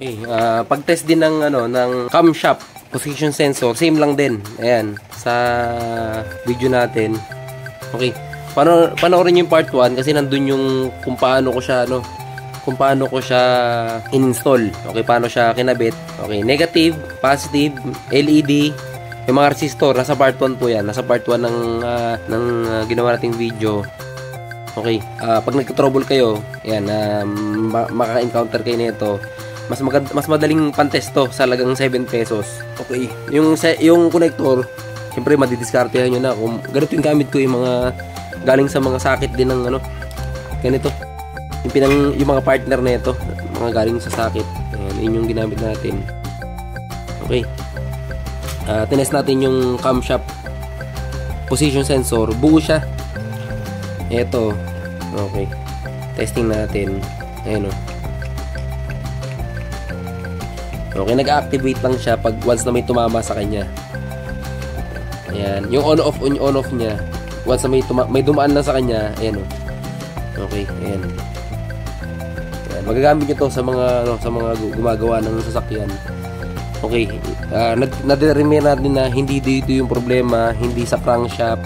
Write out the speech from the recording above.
Okay, pag-test din ng ng camshaft position sensor, same lang din. Ayan, sa video natin. Okay. Panoorin niyo yung part 1 kasi nandun yung kung paano ko siya in-install. Okay, paano siya kinabit. Okay, negative, positive, LED, yung mga resistor, nasa part 1 po yan. Nasa part 1 ng ginawa nating video. Okay, pag nagka-trouble kayo, yan, maka-encounter kayo nito. Mas madaling pantesto sa halagang 7 pesos. Okay, yung connector, siyempre madidiskartehan nyo na kung ganito yung gamit ko, yung mga galing sa mga sakit din ng ganito. Yung mga partner na ito, mga galing sa sakit. Ayan, yun yung ginamit natin. Okay. Tinest natin yung camshaft position sensor. Buo siya. Ito. Okay. Testing natin. Ayan o. Okay, nag-activate lang siya pag once na may tumama sa kanya. Ayan. Yung on-off niya. Once na may dumaan na sa kanya. Ayan o. Okay. Ayan. Magagamit nyo to sa mga gumagawa ng sasakyan. Okay, na-determine natin na hindi dito yung problema, hindi sa crankshaft,